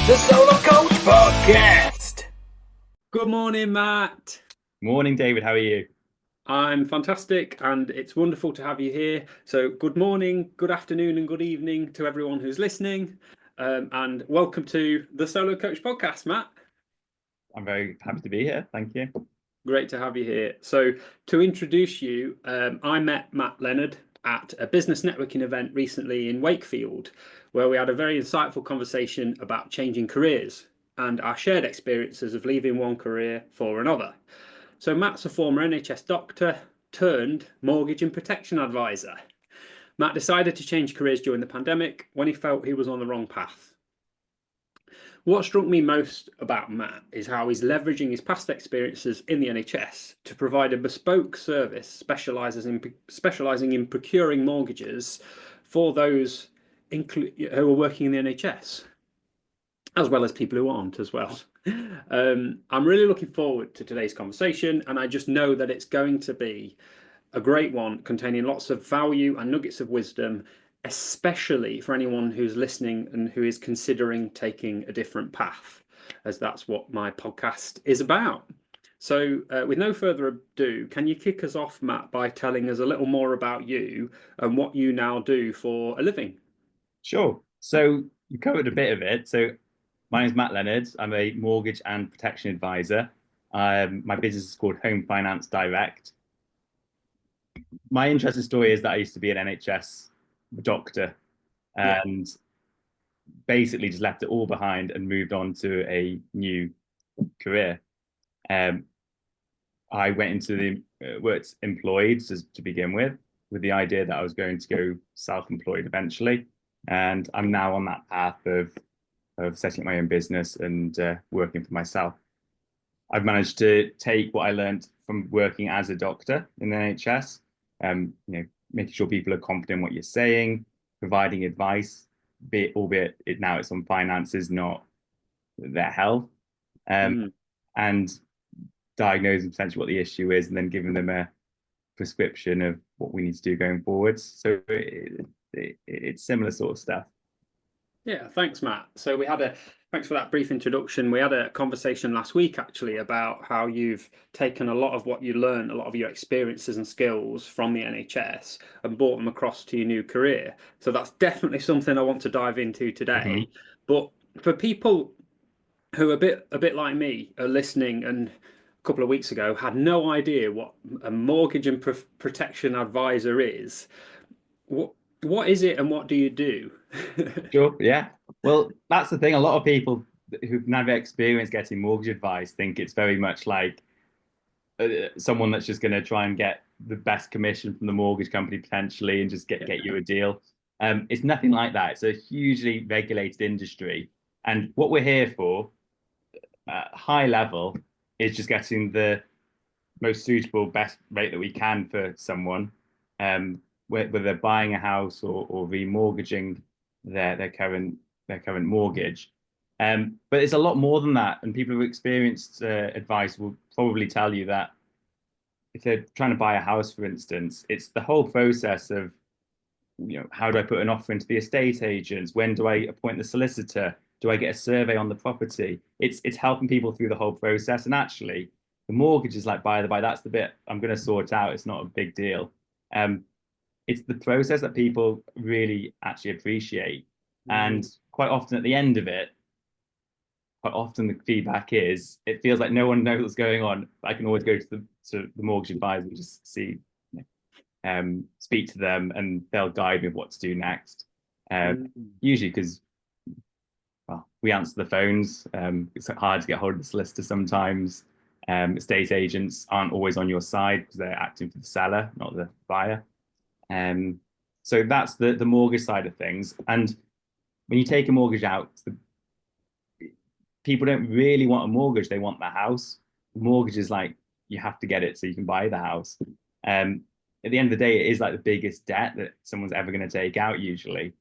the Solo Coach Podcast. Good morning, Matt. Morning, David. How are you? I'm fantastic, and it's wonderful to have you here. So, good morning, good afternoon, and good evening to everyone who's listening. And welcome to the Solo Coach Podcast, Matt. I'm very happy to be here. Thank you. Great to have you here. So, to introduce you, I met Matt Leonard at a business networking event recently in Wakefield, where we had a very insightful conversation about changing careers and our shared experiences of leaving one career for another. So Matt's a former NHS doctor turned mortgage and protection advisor. Matt decided to change careers during the pandemic when he felt he was on the wrong path. What struck me most about Matt is how he's leveraging his past experiences in the NHS to provide a bespoke service specialising in procuring mortgages for those who are working in the NHS, as well as people who aren't as well. I'm really looking forward to today's conversation, and I just know that it's going to be a great one containing lots of value and nuggets of wisdom, especially for anyone who's listening and who is considering taking a different path, as that's what my podcast is about. So with no further ado, can you kick us off, Matt, by telling us a little more about you and what you now do for a living? Sure. So you covered a bit of it. So my name is Matt Leonard. I'm a mortgage and protection advisor. My business is called Home Finance Direct. My interesting story is that I used to be an NHS doctor and basically just left it all behind and moved on to a new career. I went into the worked employed to begin with the idea that I was going to go self-employed eventually. And I'm now on that path of setting up my own business and working for myself. I've managed to take what I learned from working as a doctor in the NHS, making sure people are confident in what you're saying, providing advice, albeit now it's on finances, not their health, and diagnosing potentially what the issue is, and then giving them a prescription of what we need to do going forwards. So it's similar sort of stuff. Yeah, thanks, Matt. So thanks for that brief introduction. We had a conversation last week actually about how you've taken a lot of what you learned, a lot of your experiences and skills from the NHS and brought them across to your new career. So that's definitely something I want to dive into today. But for people who are a bit like me are listening and a couple of weeks ago had no idea what a mortgage and protection advisor is, what is it and what do you do? Sure, yeah. Well, that's the thing. A lot of people who've never experienced getting mortgage advice think it's very much like someone that's just going to try and get the best commission from the mortgage company potentially and just get you a deal. It's nothing like that. It's a hugely regulated industry. And what we're here for, high level, is just getting the most suitable, best rate that we can for someone, whether they're buying a house or remortgaging their current mortgage. But it's a lot more than that. And people who experienced advice will probably tell you that if they're trying to buy a house, for instance, it's the whole process of, how do I put an offer into the estate agents? When do I appoint the solicitor? Do I get a survey on the property? It's helping people through the whole process. And actually, the mortgage is like, by the by, that's the bit I'm going to sort out. It's not a big deal. It's the process that people really actually appreciate. And quite often at the end of it, quite often the feedback is it feels like no one knows what's going on. I can always go to the mortgage advisor and just speak to them, and they'll guide me what to do next. Usually because, well, we answer the phones. It's hard to get hold of the solicitor sometimes. Estate agents aren't always on your side because they're acting for the seller, not the buyer. So that's the mortgage side of things. And when you take a mortgage out, people don't really want a mortgage. They want the house. The mortgage is like, you have to get it so you can buy the house. At the end of the day, it is like the biggest debt that someone's ever going to take out usually.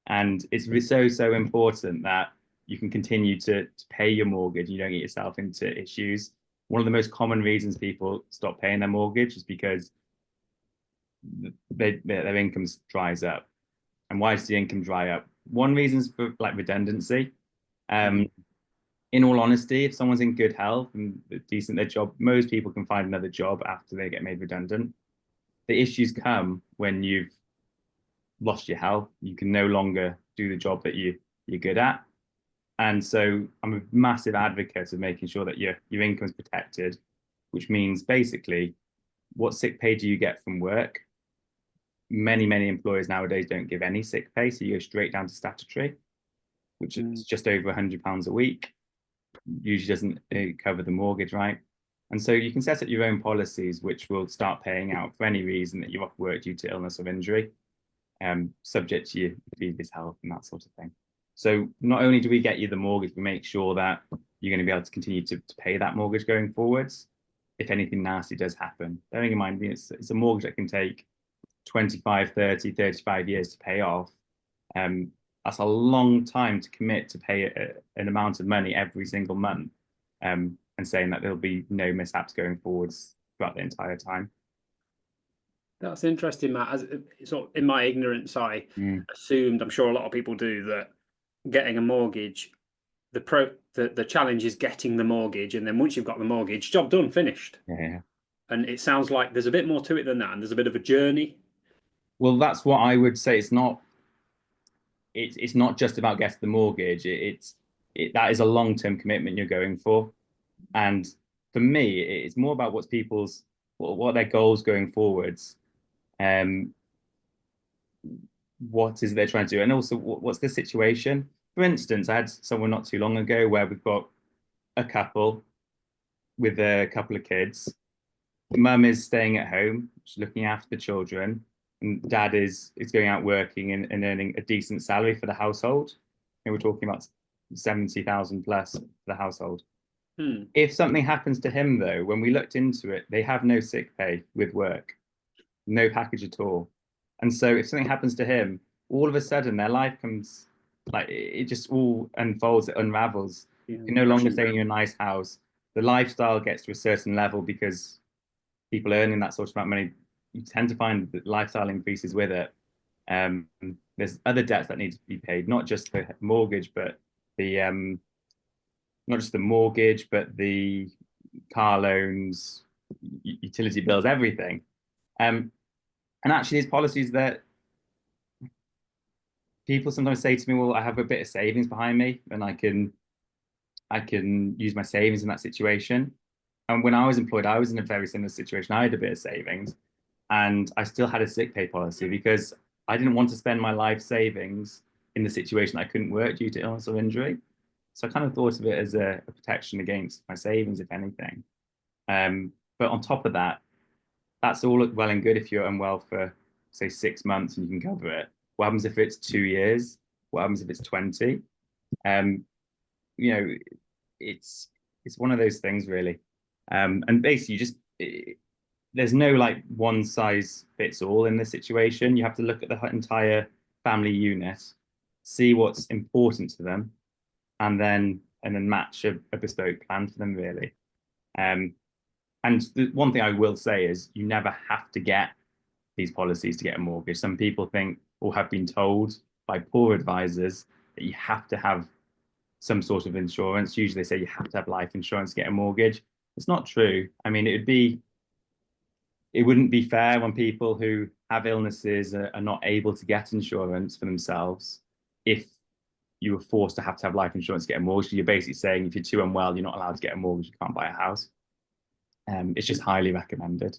And it's so important that you can continue to pay your mortgage. You don't get yourself into issues. One of the most common reasons people stop paying their mortgage is because their income dries up. And why does the income dry up? One reason is for like redundancy. In all honesty, if someone's in good health and decent at their job, most people can find another job after they get made redundant. The issues come when you've lost your health. You can no longer do the job that you're good at. And so I'm a massive advocate of making sure that your income is protected, which means basically what sick pay do you get from work? Many employers nowadays don't give any sick pay, so you go straight down to statutory, which is just over £100 a week. Usually doesn't cover the mortgage, right? And so you can set up your own policies which will start paying out for any reason that you're off work due to illness or injury, subject to your previous health and that sort of thing. So not only do we get you the mortgage, we make sure that you're going to be able to continue to pay that mortgage going forwards if anything nasty does happen. Bearing in mind, it's a mortgage that can take 25, 30, 35 years to pay off. That's a long time to commit to pay an amount of money every single month, and saying that there'll be no mishaps going forwards throughout the entire time. That's interesting, Matt. As sort of in my ignorance, I assumed, I'm sure a lot of people do, that getting a mortgage, the challenge is getting the mortgage, and then once you've got the mortgage, job done, finished. Yeah. And it sounds like there's a bit more to it than that, and there's a bit of a journey. Well, that's what I would say. It's not just about getting the mortgage. That is a long-term commitment you're going for. And for me, it's more about what are their goals going forwards. What is they're trying to do, and also what's the situation. For instance, I had someone not too long ago where we've got a couple with a couple of kids. Mum is staying at home, she's looking after the children, and dad is going out working and earning a decent salary for the household. And we're talking about 70,000 plus for the household. If something happens to him, though, when we looked into it, they have no sick pay with work, no package at all. And so if something happens to him, all of a sudden their life comes, like, it just all unfolds, it unravels. You're no longer staying in a nice house. The lifestyle gets to a certain level because people earning that sort of amount of money, you tend to find that lifestyle increases with it. There's other debts that need to be paid, not just the mortgage, but the car loans, utility bills, everything. And actually, there's policies that people sometimes say to me, well, I have a bit of savings behind me and I can use my savings in that situation. And when I was employed, I was in a very similar situation. I had a bit of savings and I still had a sick pay policy because I didn't want to spend my life savings in the situation I couldn't work due to illness or injury. So I kind of thought of it as a protection against my savings, if anything. But on top of that, that's all well and good if you're unwell for, say, 6 months and you can cover it. What happens if it's 2 years? What happens if it's 20? It's one of those things, really. And basically, there's no like one size fits all in this situation. You have to look at the entire family unit, see what's important to them, and then match a bespoke plan for them, really. And the one thing I will say is you never have to get these policies to get a mortgage. Some people think or have been told by poor advisors that you have to have some sort of insurance. Usually they say you have to have life insurance to get a mortgage. It's not true. I mean, it wouldn't be fair when people who have illnesses are not able to get insurance for themselves if you were forced to have life insurance to get a mortgage. You're basically saying if you're too unwell, you're not allowed to get a mortgage, you can't buy a house. It's just highly recommended.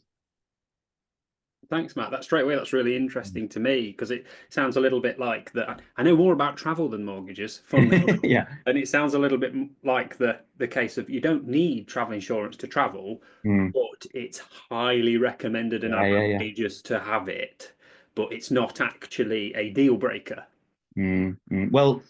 Thanks, Matt. That's really interesting to me because it sounds a little bit like that. I know more about travel than mortgages, funnily. Yeah. And it sounds a little bit like the case of you don't need travel insurance to travel, but it's highly recommended and advantageous to have it, but it's not actually a deal breaker. Well,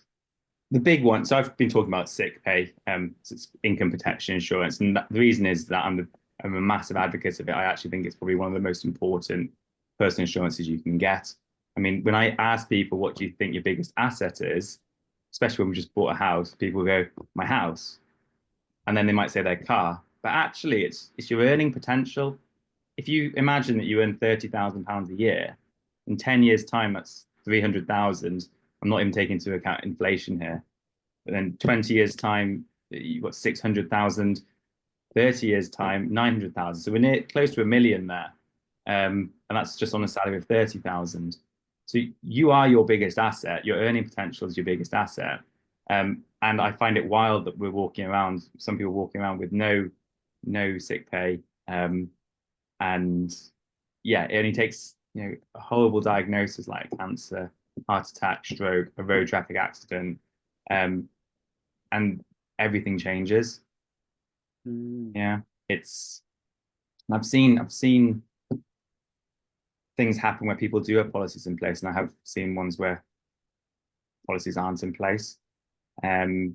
the big one, so I've been talking about sick pay, so it's income protection insurance, and the reason is that I'm a massive advocate of it. I actually think it's probably one of the most important personal insurances you can get. I mean, when I ask people, what do you think your biggest asset is, especially when we just bought a house, people go, my house. And then they might say their car. But actually, it's your earning potential. If you imagine that you earn £30,000 a year, in 10 years' time, that's 300,000. I'm not even taking into account inflation here. But then 20 years time, you've got 600,000. 30 years time, 900,000. So we're close to 1 million there. And that's just on a salary of 30,000. So you are your biggest asset. Your earning potential is your biggest asset. And I find it wild that we're walking around, some people walking around with no sick pay. And yeah, it only takes, a horrible diagnosis like cancer, heart attack, stroke, a road traffic accident, and everything changes. Yeah, I've seen things happen where people do have policies in place, and I have seen ones where policies aren't in place. I've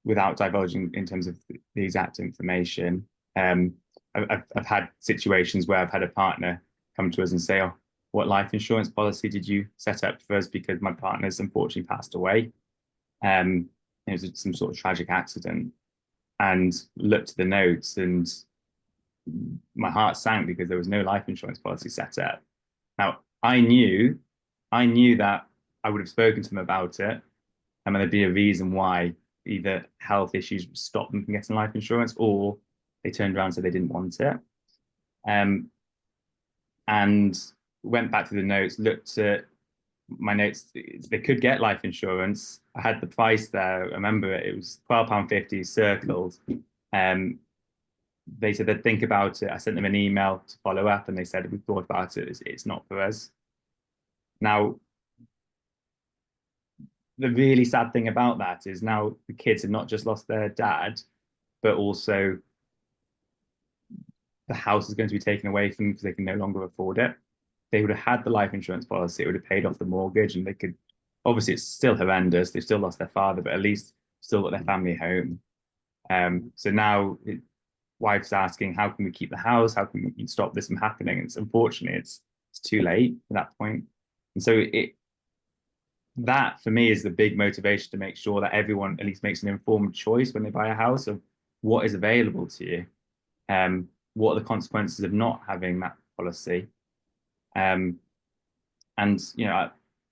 without divulging in terms of the exact information, I've had situations where I've had a partner come to us and say, "Oh, what life insurance policy did you set up for us? Because my partner's unfortunately passed away. It was some sort of tragic accident," and looked at the notes, and my heart sank because there was no life insurance policy set up. Now, I knew that I would have spoken to them about it, and there'd be a reason why either health issues stopped them from getting life insurance, or they turned around and said they didn't want it. And went back to the notes, looked at my notes. They could get life insurance. I had the price there. I remember it was £12.50 circled. They said they'd think about it. I sent them an email to follow up, and they said, "We thought about it. It's not for us." Now, the really sad thing about that is now the kids have not just lost their dad, but also the house is going to be taken away from them because they can no longer afford it. They would have had the life insurance policy, it would have paid off the mortgage, and they could, obviously it's still horrendous, they've still lost their father, but at least still got their family home. So now wife's asking, how can we keep the house? How can we stop this from happening? And unfortunately, it's too late at that point. And so that for me is the big motivation to make sure that everyone at least makes an informed choice when they buy a house of what is available to you. What are the consequences of not having that policy? And I'm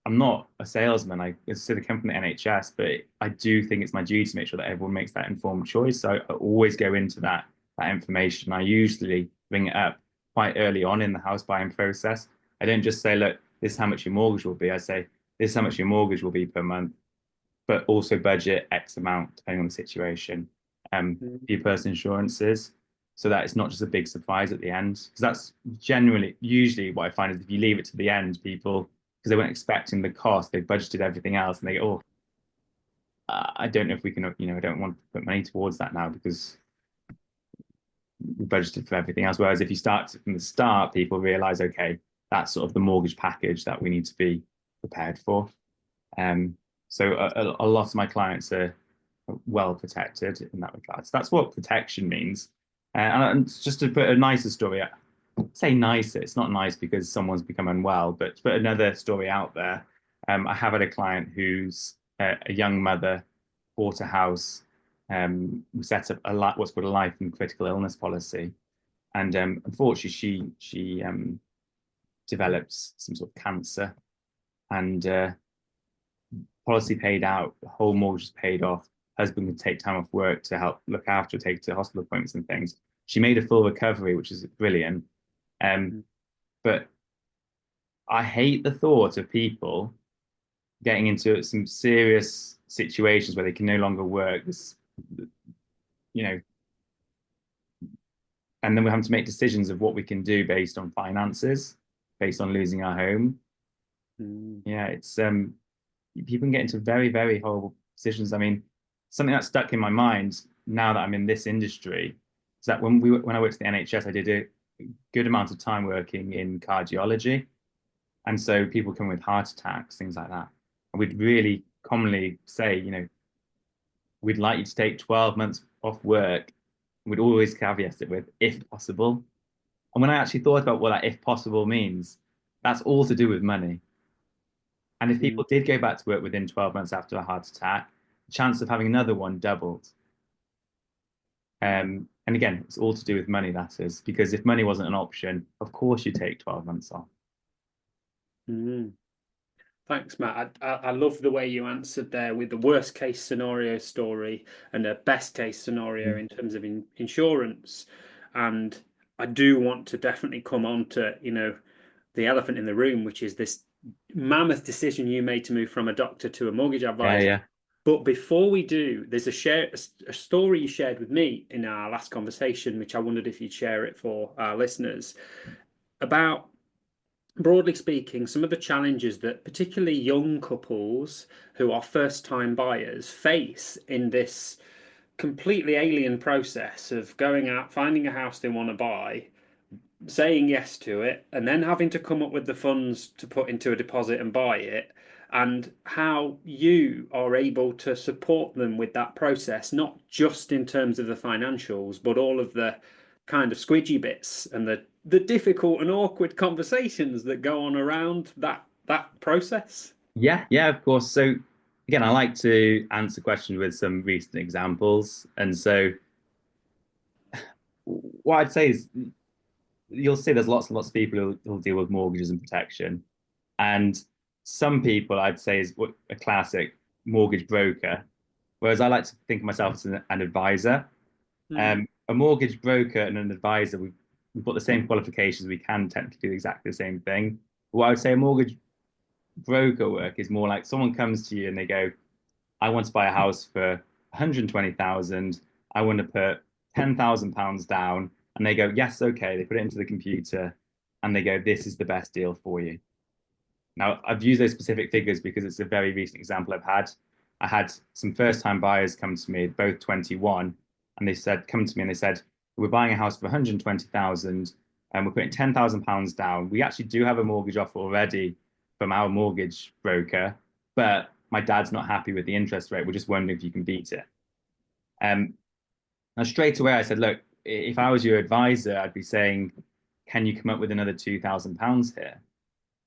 not a salesman. I sort of come from the NHS, but I do think it's my duty to make sure that everyone makes that informed choice. So I always go into that information. I usually bring it up quite early on in the house buying process. I don't just say, "Look, this is how much your mortgage will be." I say, "This is how much your mortgage will be per month, but also budget X amount depending on the situation for your personal insurances." So that it's not just a big surprise at the end. Because that's usually what I find is if you leave it to the end, people, because they weren't expecting the cost, they budgeted everything else, and they go, "Oh, I don't know if we can, I don't want to put money towards that now because we budgeted for everything else." Whereas if you start from the start, people realize, okay, that's sort of the mortgage package that we need to be prepared for. So a lot of my clients are well protected in that regard. So that's what protection means. And just to put a nicer story, say nicer, it's not nice because someone's become unwell, but to put another story out there, I have had a client who's a young mother, bought a house, we set up what's called a life and critical illness policy. And unfortunately, she developed some sort of cancer, and policy paid out, the whole mortgage was paid off. Husband could take time off work to help look after, take to hospital appointments and things. She made a full recovery, which is brilliant. But I hate the thought of people getting into some serious situations where they can no longer work. And then we're having to make decisions of what we can do based on finances, based on losing our home. Yeah, it's people can get into very, very horrible decisions. I mean, something that stuck in my mind now that I'm in this industry is that when I worked at the NHS, I did a good amount of time working in cardiology. And so people come with heart attacks, things like that. And we'd really commonly say, we'd like you to take 12 months off work. We'd always caveat it with, if possible. And when I actually thought about what that if possible means, that's all to do with money. And if people did go back to work within 12 months after a heart attack, the chance of having another one doubled. And again, it's all to do with money, that is, because if money wasn't an option, of course you take 12 months off. Thanks, Matt. I love the way you answered there with the worst case scenario story and a best case scenario in terms of insurance. And I do want to definitely come on to, the elephant in the room, which is this mammoth decision you made to move from a doctor to a mortgage advisor. Yeah. But before we do, there's a story you shared with me in our last conversation, which I wondered if you'd share it for our listeners, about, broadly speaking, some of the challenges that particularly young couples who are first-time buyers face in this completely alien process of going out, finding a house they want to buy, saying yes to it, and then having to come up with the funds to put into a deposit and buy it, and how you are able to support them with that process, not just in terms of the financials, but all of the kind of squidgy bits and the difficult and awkward conversations that go on around that process. Yeah, of course. So again, I like to answer questions with some recent examples. And so what I'd say is you'll see there's lots and lots of people who'll deal with mortgages and protection. And some people I'd say is a classic mortgage broker, whereas I like to think of myself as an advisor. A mortgage broker and an advisor, we've got the same qualifications. We can technically do exactly the same thing. What I would say a mortgage broker work is more like someone comes to you and they go, I want to buy a house for 120,000. I want to put £10,000 down. And they go, yes, okay. They put it into the computer and they go, this is the best deal for you. Now, I've used those specific figures because it's a very recent example I've had. I had some first-time buyers come to me, both 21, and they said, we're buying a house for 120,000 and we're putting £10,000 down. We actually do have a mortgage offer already from our mortgage broker, but my dad's not happy with the interest rate. We're just wondering if you can beat it. Now, straight away, I said, look, if I was your advisor, I'd be saying, can you come up with another £2,000 here?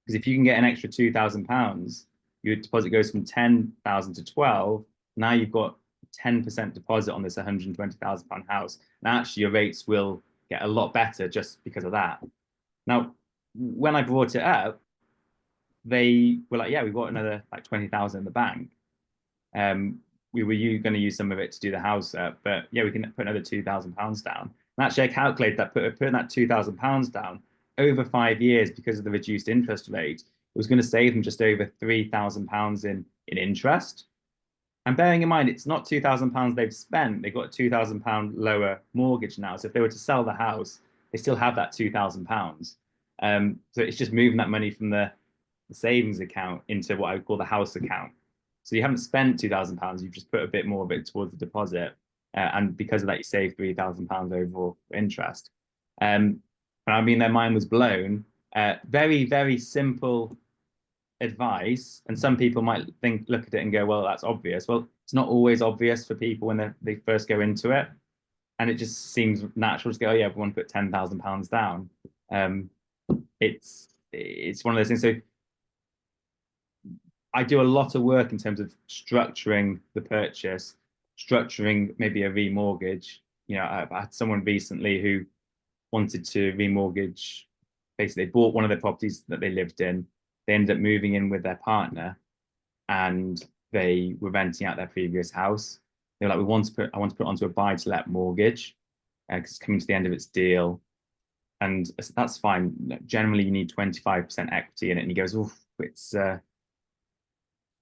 Because if you can get an extra £2,000, your deposit goes from 10,000 to 12. Now you've got 10% deposit on this £120,000 house. And actually your rates will get a lot better just because of that. Now, when I brought it up, they were like, yeah, we've got another like 20,000 in the bank. We were going to use some of it to do the house up, but yeah, we can put another £2,000 down. And actually, I calculated that putting that £2,000 down over 5 years because of the reduced interest rate, it was going to save them just over £3,000 in interest. And bearing in mind, it's not £2,000 they've spent; they've got a £2,000 lower mortgage now. So if they were to sell the house, they still have that £2,000. So it's just moving that money from the savings account into what I would call the house account. So you haven't spent £2,000; you've just put a bit more of it towards the deposit, and because of that, you save £3,000 overall for interest. And I mean, their mind was blown. Very, very simple advice, and some people might look at it and go, well, that's obvious. Well, it's not always obvious for people when they first go into it, and it just seems natural to go, oh yeah, everyone put £10,000 down. It's one of those things. So I do a lot of work in terms of structuring the purchase, structuring maybe a remortgage. I had someone recently who wanted to remortgage. Basically, they bought one of the properties that they lived in. They ended up moving in with their partner, and they were renting out their previous house. They were like, I want to put it onto a buy-to-let mortgage because it's coming to the end of its deal. And I said, that's fine. Generally, you need 25% equity in it. And he goes, oh, it's I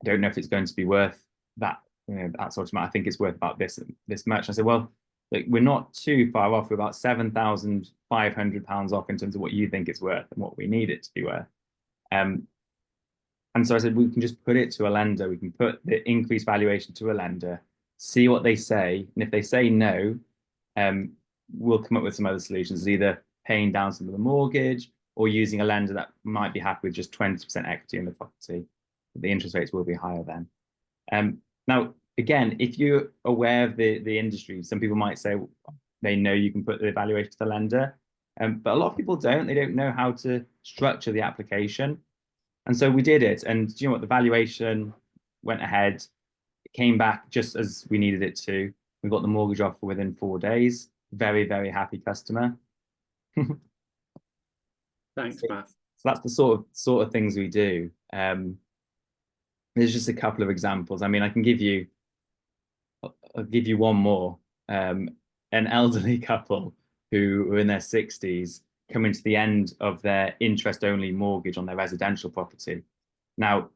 don't know if it's going to be worth that, that sort of amount. I think it's worth about this much. I said, well, like, we're not too far off. We're about £7,500 off in terms of what you think it's worth and what we need it to be worth. And so I said, we can just put it to a lender. We can put the increased valuation to a lender, see what they say. And if they say no, we'll come up with some other solutions, either paying down some of the mortgage or using a lender that might be happy with just 20% equity in the property. The interest rates will be higher then. Now, again, if you're aware of the industry, some people might say they know you can put the valuation to the lender, but a lot of people don't. They don't know how to structure the application. And so we did it. And you know what? The valuation went ahead. It came back just as we needed it to. We got the mortgage offer within 4 days. Very, very happy customer. Thanks, Matt. So that's the sort of things we do. there's just a couple of examples. I mean, I'll give you one more. An elderly couple who were in their 60s coming to the end of their interest-only mortgage on their residential property. Now,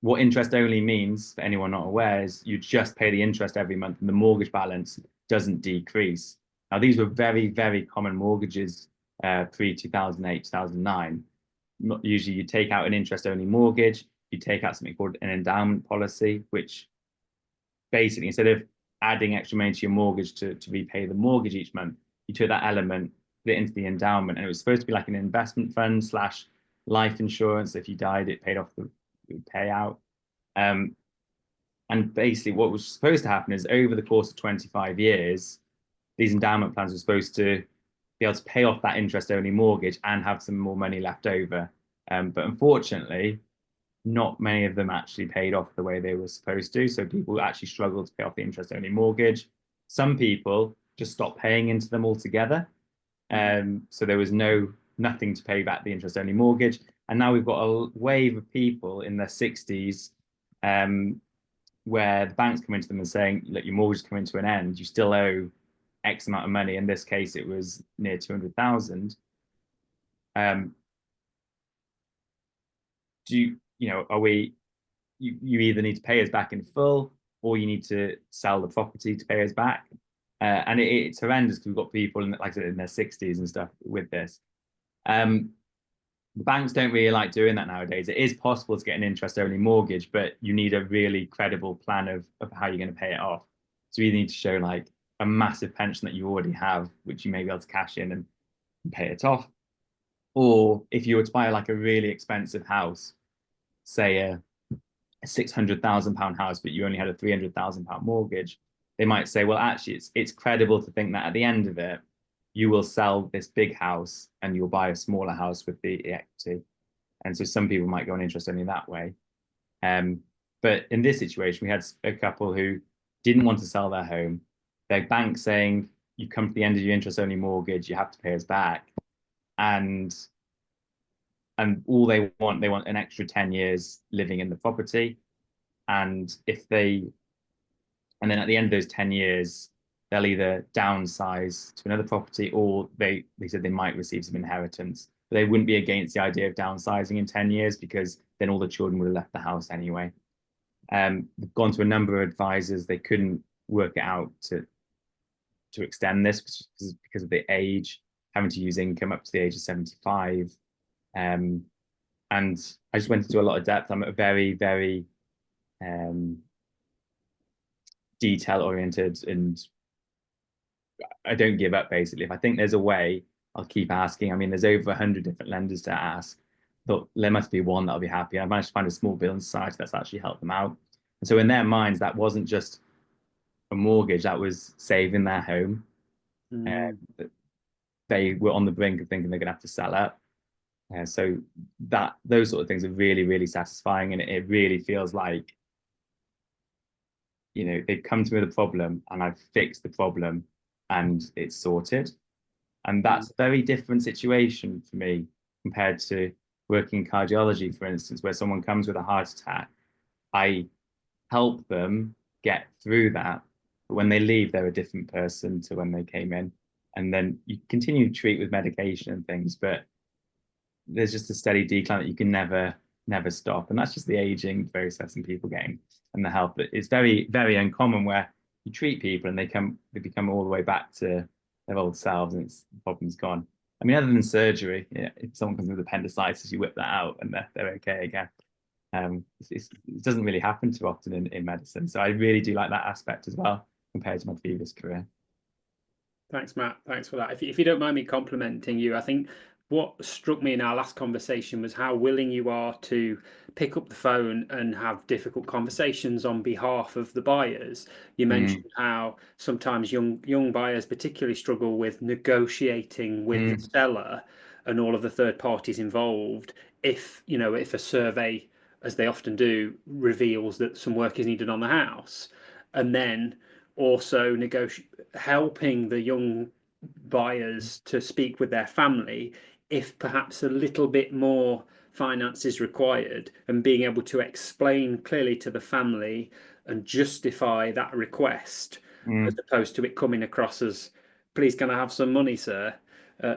what interest only means, for anyone not aware, is you just pay the interest every month and the mortgage balance doesn't decrease. Now, these were very, very common mortgages pre-2008, 2009. Usually you take out an interest-only mortgage, you take out something called an endowment policy, which basically, instead of adding extra money to your mortgage to repay the mortgage each month, you took that element, put it into the endowment, and it was supposed to be like an investment fund slash life insurance. If you died, it paid off the payout. And basically what was supposed to happen is over the course of 25 years, these endowment plans were supposed to be able to pay off that interest only mortgage and have some more money left over. But unfortunately, not many of them actually paid off the way they were supposed to. So people actually struggled to pay off the interest only mortgage. Some people just stopped paying into them altogether. So there was nothing to pay back the interest only mortgage. And now we've got a wave of people in their 60s where the banks come into them and saying, look, your mortgage is coming to an end, you still owe X amount of money. In this case, it was near 200,000. You either need to pay us back in full or you need to sell the property to pay us back. And it's horrendous because we've got people, like I said, in their 60s and stuff with this. The banks don't really like doing that nowadays. It is possible to get an interest-only mortgage, but you need a really credible plan of how you're going to pay it off. So you either need to show like a massive pension that you already have, which you may be able to cash in and pay it off. Or if you were to buy like a really expensive house, say a £600,000 house, but you only had a £300,000 mortgage, they might say, well, actually, it's credible to think that at the end of it, you will sell this big house and you'll buy a smaller house with the equity. And so some people might go on interest only that way. But in this situation, we had a couple who didn't want to sell their home. Their bank saying, you come to the end of your interest only mortgage, you have to pay us back. And all they want an extra 10 years living in the property. And then at the end of those 10 years, they'll either downsize to another property or they said they might receive some inheritance. But they wouldn't be against the idea of downsizing in 10 years because then all the children would have left the house anyway. They've gone to a number of advisors. They couldn't work it out to extend this because of the age, having to use income up to the age of 75. And I just went into a lot of depth. I'm a very, very detail oriented, and I don't give up basically. If I think there's a way, I'll keep asking. I mean, there's over 100 different lenders to ask. Thought there must be one that'll be happy. I managed to find a small building society that's actually helped them out. And so in their minds, that wasn't just a mortgage, that was saving their home. They were on the brink of thinking they're going to have to sell up. So those sort of things are really, really satisfying, and it really feels like, they've come to me with a problem and I've fixed the problem and it's sorted. And that's a very different situation for me compared to working in cardiology, for instance, where someone comes with a heart attack. I help them get through that, but when they leave, they're a different person to when they came in. And then you continue to treat with medication and things, but there's just a steady decline that you can never stop. And that's just the aging process and people getting and the health. But it's very, very uncommon where you treat people and they become all the way back to their old selves and the problem's gone. I mean, other than surgery, if someone comes with appendicitis, you whip that out and they're okay again. It doesn't really happen too often in medicine. So I really do like that aspect as well compared to my previous career. Thanks, Matt. Thanks for that. If you don't mind me complimenting you, I think what struck me in our last conversation was how willing you are to pick up the phone and have difficult conversations on behalf of the buyers. You mentioned how sometimes young buyers particularly struggle with negotiating with the seller and all of the third parties involved. If a survey, as they often do, reveals that some work is needed on the house, and then also helping the young buyers to speak with their family if perhaps a little bit more finance is required, and being able to explain clearly to the family and justify that request, as opposed to it coming across as, please can I have some money, sir?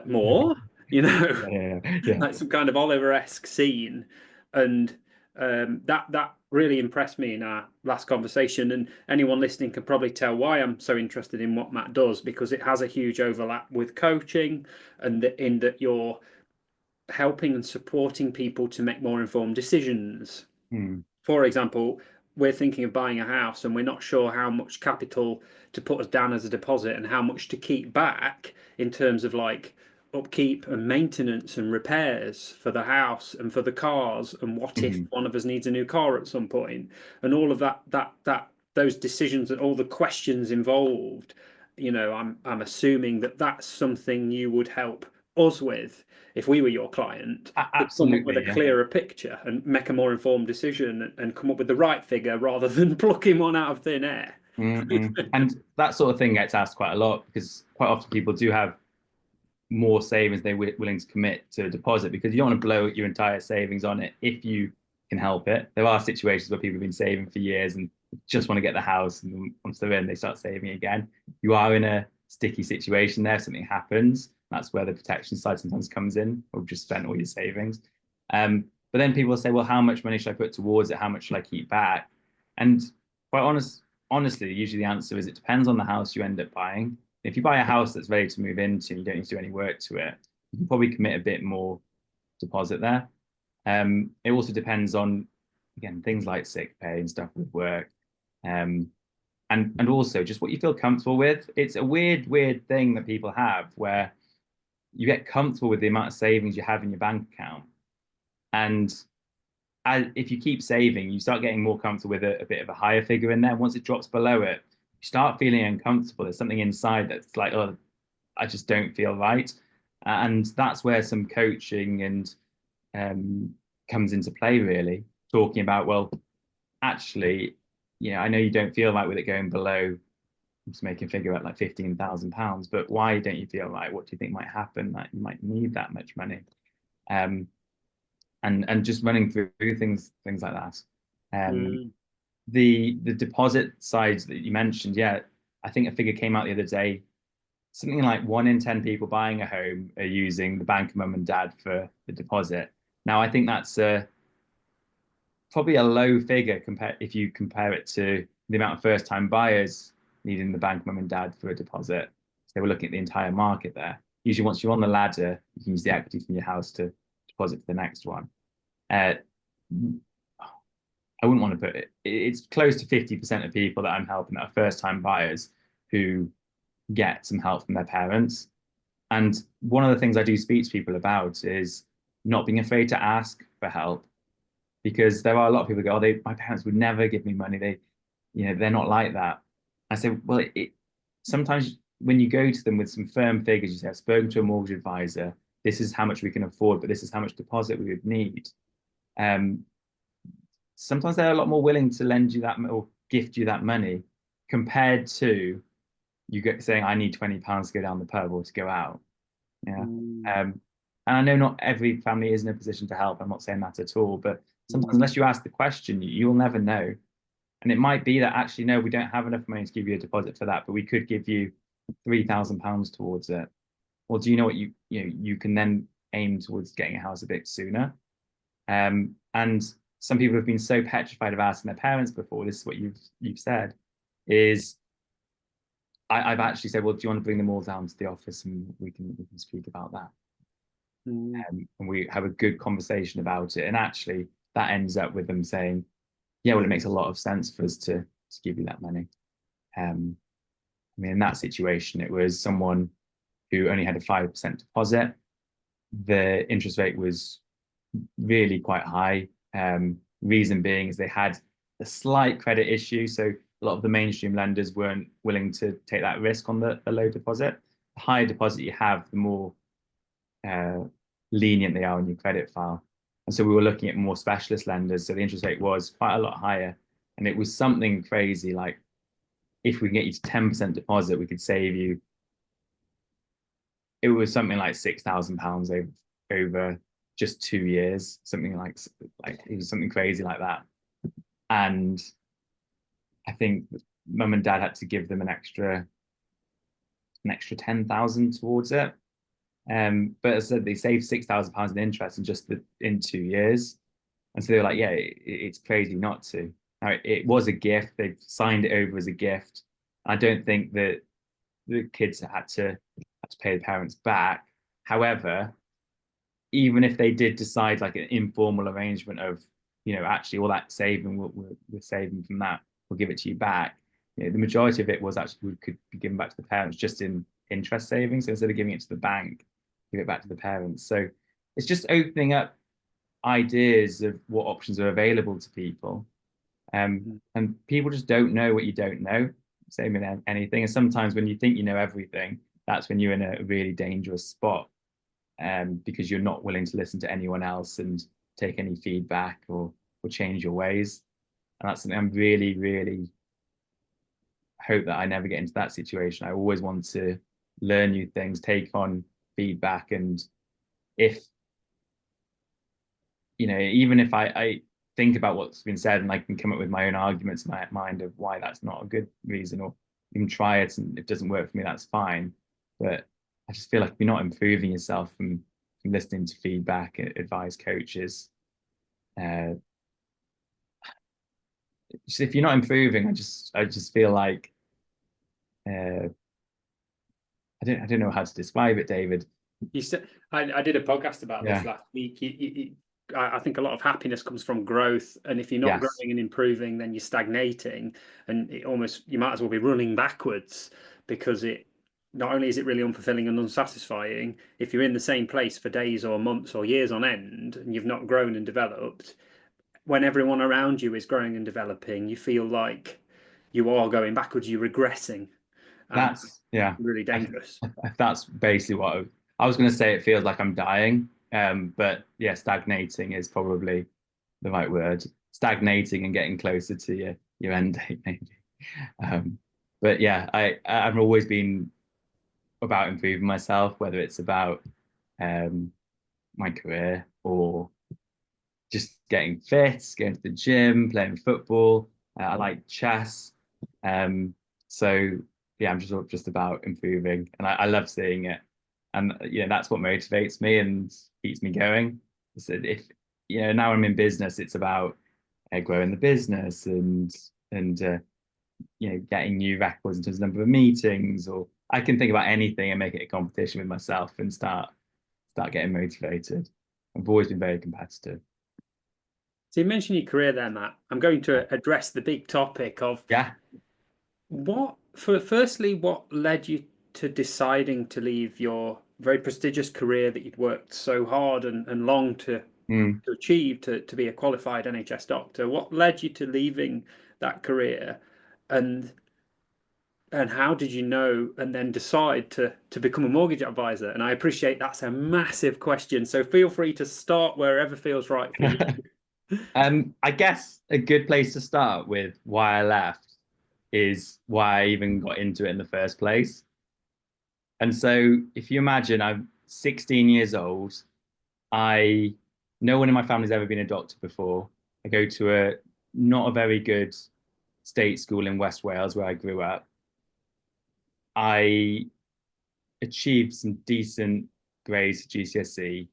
More, like some kind of Oliver-esque scene. And that really impressed me in our last conversation. And anyone listening can probably tell why I'm so interested in what Matt does, because it has a huge overlap with coaching, and in that you're helping and supporting people to make more informed decisions. For example, we're thinking of buying a house and we're not sure how much capital to put us down as a deposit and how much to keep back in terms of like upkeep and maintenance and repairs for the house and for the cars, and what if one of us needs a new car at some point, and all of that those decisions and all the questions involved. I'm assuming that that's something you would help us with if we were your client, to come up with a clearer picture and make a more informed decision and come up with the right figure rather than plucking one out of thin air. And that sort of thing gets asked quite a lot, because quite often people do have more savings they're willing to commit to a deposit, because you don't want to blow your entire savings on it if you can help it. There are situations where people have been saving for years and just want to get the house, and once they're in, they start saving again. You are in a sticky situation there. If something happens, that's where the protection side sometimes comes in, or just spent all your savings. But then people will say, well, how much money should I put towards it? How much should I keep back? And quite honestly, usually the answer is it depends on the house you end up buying. If you buy a house that's ready to move into and you don't need to do any work to it, you can probably commit a bit more deposit there. It also depends on, again, things like sick pay and stuff with work. And also just what you feel comfortable with. It's a weird thing that people have where you get comfortable with the amount of savings you have in your bank account. And if you keep saving, you start getting more comfortable with a bit of a higher figure in there. Once it drops below it, you start feeling uncomfortable. There's something inside that's like, oh, I just don't feel right. And that's where some coaching and comes into play, really. Talking about, well, actually, I know you don't feel right with it going below, I'm just making a figure at like £15,000, but why don't you feel right? What do you think might happen that you might need that much money? And just running through things like that. The deposit side that you mentioned, I think a figure came out the other day. Something like 1 in 10 people buying a home are using the bank of mum and dad for the deposit. Now, I think that's probably a low figure if you compare it to the amount of first-time buyers needing the bank of mum and dad for a deposit. So they were looking at the entire market there. Usually, once you're on the ladder, you can use the equity from your house to deposit for the next one. I wouldn't want to put it. It's close to 50% of people that I'm helping that are first-time buyers who get some help from their parents. And one of the things I do speak to people about is not being afraid to ask for help, because there are a lot of people who go, oh, my parents would never give me money. They're not like that. I say, well, sometimes when you go to them with some firm figures, you say, I've spoken to a mortgage advisor, this is how much we can afford, but this is how much deposit we would need. Sometimes they're a lot more willing to lend you that or gift you that money compared to you saying, I need £20 to go down the pub or to go out. And I know not every family is in a position to help. I'm not saying that at all, but sometimes unless you ask the question, you'll never know. And it might be that actually, no, we don't have enough money to give you a deposit for that, but we could give you £3,000 towards it. Or do you know what you can then aim towards getting a house a bit sooner? And some people have been so petrified of asking their parents before. This is what you've said, is I've actually said, well, do you want to bring them all down to the office and we can speak about that? And we have a good conversation about it. And actually that ends up with them saying, yeah, well, it makes a lot of sense for us to give you that money. In that situation, it was someone who only had a 5% deposit. The interest rate was really quite high. Reason being is they had a slight credit issue. So a lot of the mainstream lenders weren't willing to take that risk on the low deposit. The higher deposit you have, the more lenient they are on your credit file. And so we were looking at more specialist lenders. So the interest rate was quite a lot higher. And it was something crazy, like if we can get you to 10% deposit, we could save you. It was something like £6,000 over just 2 years, something like it was something crazy like that. And I think mum and dad had to give them an extra 10,000 towards it. But as I said, they saved £6,000 in interest in 2 years. And so they were like, yeah, it's crazy not to. Now, it was a gift. They signed it over as a gift. I don't think that the kids had to pay the parents back. However, even if they did decide like an informal arrangement of, actually all that saving, we're saving from that, we'll give it to you back. The majority of it was actually could be given back to the parents just in interest savings. So instead of giving it to the bank, give it back to the parents. So it's just opening up ideas of what options are available to people. And people just don't know what you don't know. Same in anything. And sometimes when you think you know everything, that's when you're in a really dangerous spot, because you're not willing to listen to anyone else and take any feedback or change your ways. And that's something I'm really, really hope that I never get into that situation. I always want to learn new things, take on feedback, and if even if I think about what's been said and I can come up with my own arguments in my mind of why that's not a good reason, or even try it and if it doesn't work for me, that's fine. But I just feel like if you're not improving yourself from listening to feedback, advice, coaches, if you're not improving, I just feel like I don't know how to describe it, David. You said I did a podcast about this last week. I think a lot of happiness comes from growth, and if you're not growing and improving, then you're stagnating, and you might as well be running backwards, because not only is it really unfulfilling and unsatisfying, if you're in the same place for days or months or years on end and you've not grown and developed, when everyone around you is growing and developing, you feel like you are going backwards, you're regressing. That's really dangerous. That's basically what I was going to say. It feels like I'm dying, but yeah, stagnating is probably the right word. Stagnating and getting closer to your end date, maybe. But yeah, I've always been about improving myself, whether it's about my career or just getting fit, going to the gym, playing football. I like chess. So yeah, I'm just about improving, and I love seeing it. And that's what motivates me and keeps me going. So if now I'm in business, it's about growing the business and getting new records in terms of number of meetings, or I can think about anything and make it a competition with myself and start getting motivated. I've always been very competitive. So you mentioned your career there, Matt. I'm going to address the big topic of firstly, what led you to deciding to leave your very prestigious career that you'd worked so hard and long to achieve, to be a qualified NHS doctor? What led you to leaving that career, and how did you know and then decide to become a mortgage advisor? And I appreciate that's a massive question, so feel free to start wherever feels right for you. I guess a good place to start with why I left is why I even got into it in the first place. And so if you imagine, I'm 16 years old. No one in my family's ever been a doctor before. I go to not a very good state school in West Wales where I grew up. I achieved some decent grades at GCSE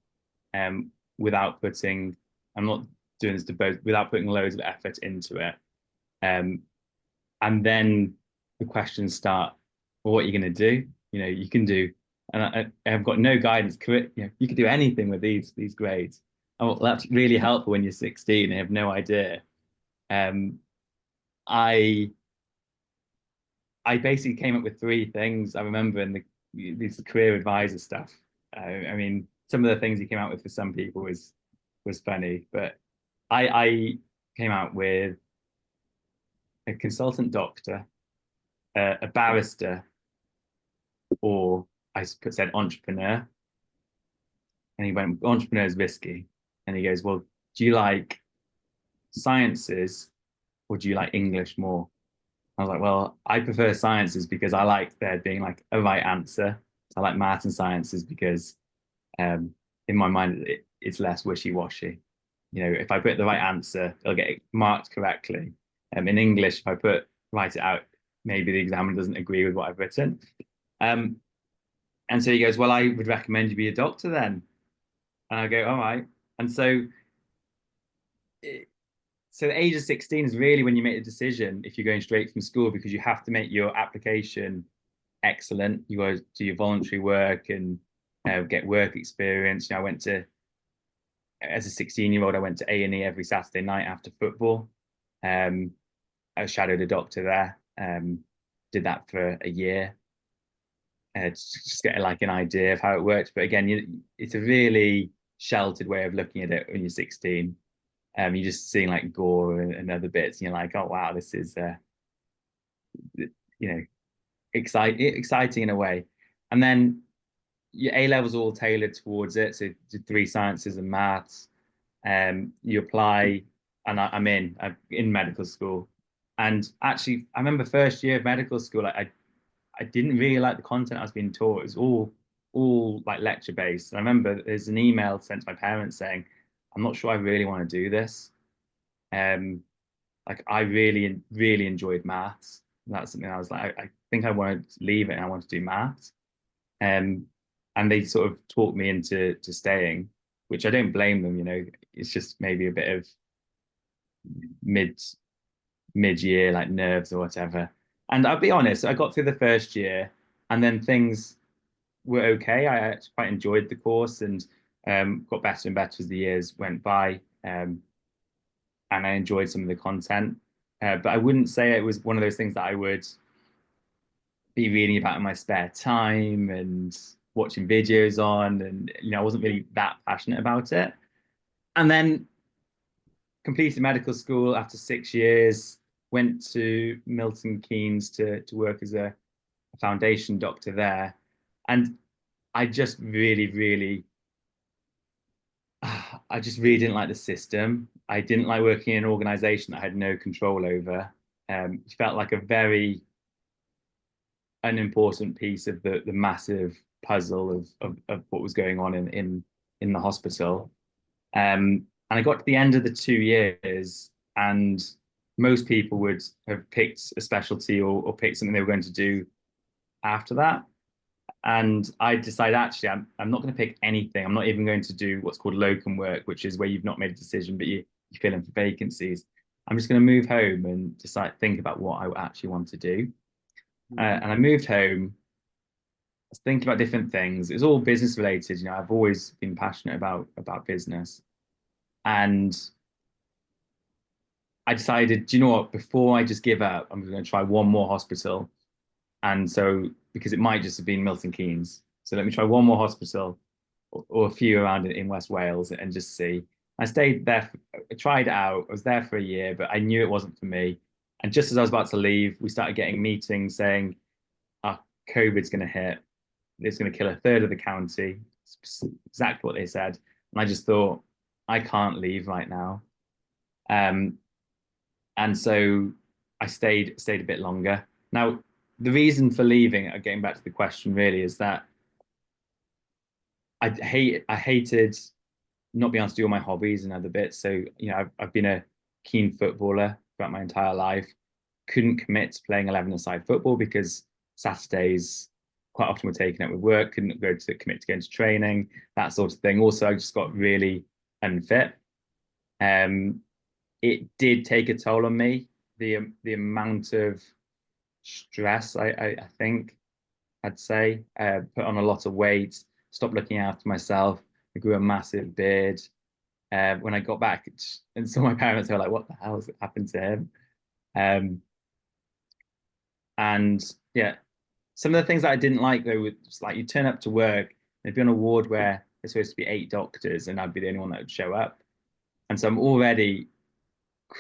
without putting, I'm not doing this to both, without putting loads of effort into it. And then the questions start, well, what are you going to do? You can do, and I've got no guidance. You could do anything with these grades. Oh, that's really helpful when you're 16 and have no idea. I basically came up with three things. I remember in this career advisor stuff. I mean, some of the things he came out with for some people was funny, but I came out with a consultant doctor, a barrister, or I said entrepreneur. And he went, entrepreneur's risky. And he goes, well, do you like sciences or do you like English more? I was like, well, I prefer sciences because I like there being like a right answer. I like maths and sciences because in my mind, it's less wishy-washy. You know, if I put the right answer, it'll get marked correctly. In English, if I write it out, maybe the examiner doesn't agree with what I've written. And so he goes, well, I would recommend you be a doctor then. And I go, all right. And so the age of 16 is really when you make the decision if you're going straight from school, because you have to make your application excellent. You got to do your voluntary work and get work experience. You know, I went to, as a 16-year-old, I went to A&E every Saturday night after football. I shadowed a doctor there, did that for a year, just get like an idea of how it works. But again, it's a really sheltered way of looking at it when you're 16. You're just seeing like gore and other bits, and you're like, oh wow, this is exciting in a way. And then your A levels all tailored towards it, so 3 sciences and maths. You apply, and I'm in medical school. And actually, I remember first year of medical school, I didn't really like the content I was being taught. It was all like lecture based. And I remember there's an email sent to my parents saying, I'm not sure I really want to do this. Like I really, really enjoyed maths. That's something I was like, I think I want to leave it and I want to do maths. And they sort of talked me into staying, which I don't blame them. You know, it's just maybe a bit of mid-year like nerves or whatever. And I'll be honest, I got through the first year, and then things were okay. I actually quite enjoyed the course, and got better and better as the years went by. And I enjoyed some of the content, but I wouldn't say it was one of those things that I would be reading about in my spare time and watching videos on. And you know, I wasn't really that passionate about it. And then completed medical school after 6 years, went to Milton Keynes to work as a foundation doctor there. And I just really didn't like the system. I didn't like working in an organization that I had no control over. It felt like a very unimportant piece of the massive puzzle of what was going on in the hospital. And I got to the end of the 2 years, and most people would have picked a specialty or picked something they were going to do after that. And I decided, actually, I'm not going to pick anything. I'm not even going to do what's called locum work, which is where you've not made a decision, but you fill in for vacancies. I'm just going to move home and think about what I actually want to do. And I moved home. I was thinking about different things. It was all business related. You know, I've always been passionate about business. And I decided, do you know what, before I just give up, I'm going to try one more hospital. And so, because it might just have been Milton Keynes. So let me try one more hospital or a few around in West Wales and just see. I stayed there, I tried it out. I was there for a year, but I knew it wasn't for me. And just as I was about to leave, we started getting meetings saying, oh, COVID's going to hit. It's going to kill a third of the county. It's exactly what they said. And I just thought, I can't leave right now. And so I stayed a bit longer. Now, the reason for leaving, getting back to the question really, is that I hated not being able to do all my hobbies and other bits. So, you know, I've been a keen footballer throughout my entire life. Couldn't commit to playing 11-a-side football because Saturdays quite often were taken up with work. Couldn't commit to going to training, that sort of thing. Also, I just got really unfit. It did take a toll on me. The amount of stress, I think I'd say, put on a lot of weight, stopped looking after myself. I grew a massive beard. When I got back and saw my parents, they were like, what the hell has happened to him? And yeah, some of the things that I didn't like though was like, you turn up to work, there'd be on a ward where there's supposed to be 8 doctors and I'd be the only one that would show up. And so I'm already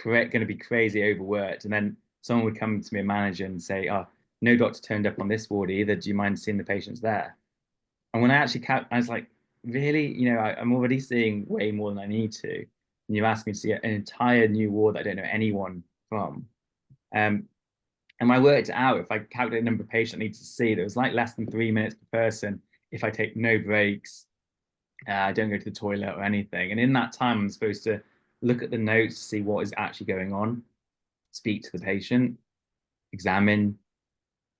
going to be crazy overworked. And then someone would come to me, a manager, and say, oh, no doctor turned up on this ward either. Do you mind seeing the patients there? And when I actually I was like, really? You know, I'm already seeing way more than I need to. And you asked me to see an entire new ward that I don't know anyone from. And I worked it out, if I calculate the number of patients I need to see, there was like less than 3 minutes per person if I take no breaks. I don't go to the toilet or anything. And in that time, I'm supposed to look at the notes to see what is actually going on, speak to the patient, examine,